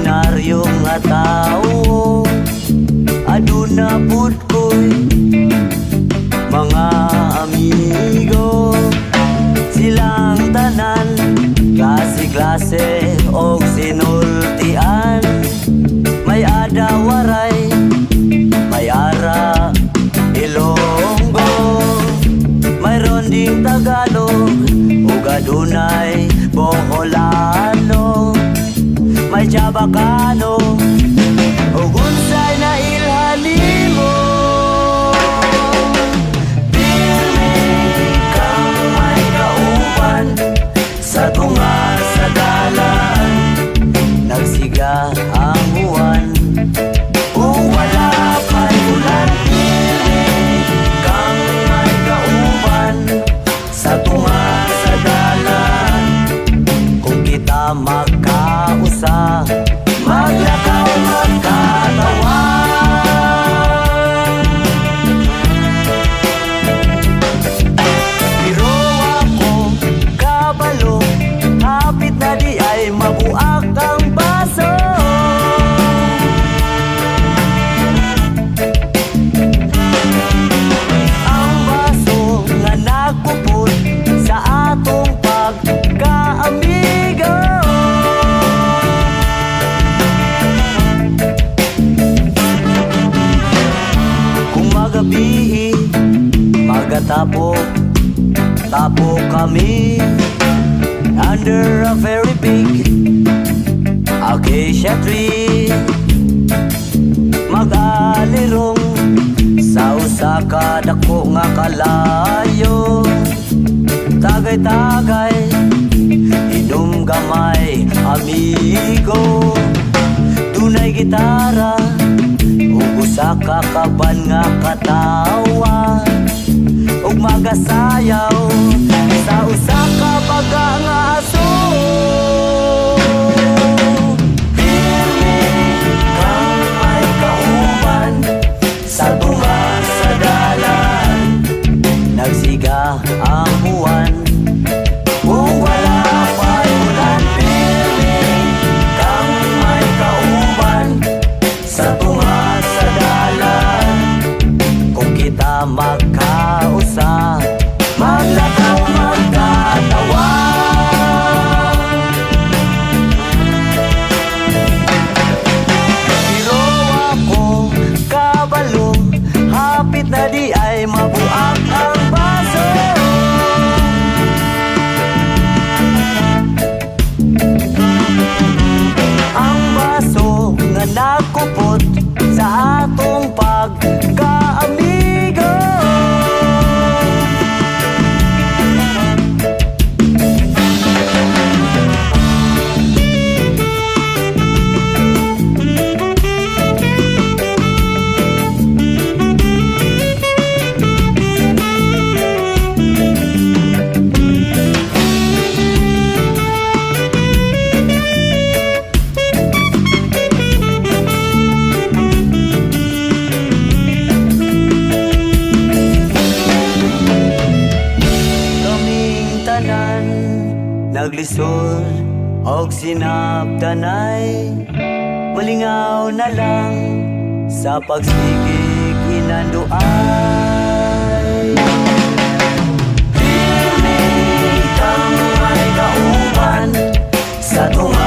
ordinaryo nga tao, aduna pud ko'y mga amigo. Silang tanan, klase-klase og sinultian. May adawaray, may ara, Ilonggo, mayroon ding Tagalog ug adunay Boholano, may Chabacano ug unsay na ilhanimo. Pirmi kang may kauban sa tunga sa dalan, nagsiga ang buwan ug wala pa'y ulan. Pirmi kang may kauban sa tunga sa dalan, kung kita magkausa, maglakaw magkatawan. Pero ako kabalo, hapit na di ay mabuak ang baso. Ang baso nga nagpupot sa atong pagkaamigo. Kung magabi, magatapo kami under a very big acacia tree. Mag-alirong sa usa ka dako nga kalayo, tagay-tagay, inom gamay, amigo. Dunay gitara ug usa ka kaban nga katawa, ug magasayaw sa usa ka baga nga aso. Pirmi kang may kauban sa tunga sa dalan, nagsiga ang buwan ug wala pa'y ulan. Pirmi kang may kauban sa tunga sa dalan, kung kita magkausa, maglakaw magkatawan. Pero ako kabalo, hapit na di ay mabuak ang baso. Ang baso nga nagkupot sa atong pagkaamigo. Naglisod og sinabdanay, malingaw na lang sa pagsigig inanduay. Pirmi kang may kauban sa tunga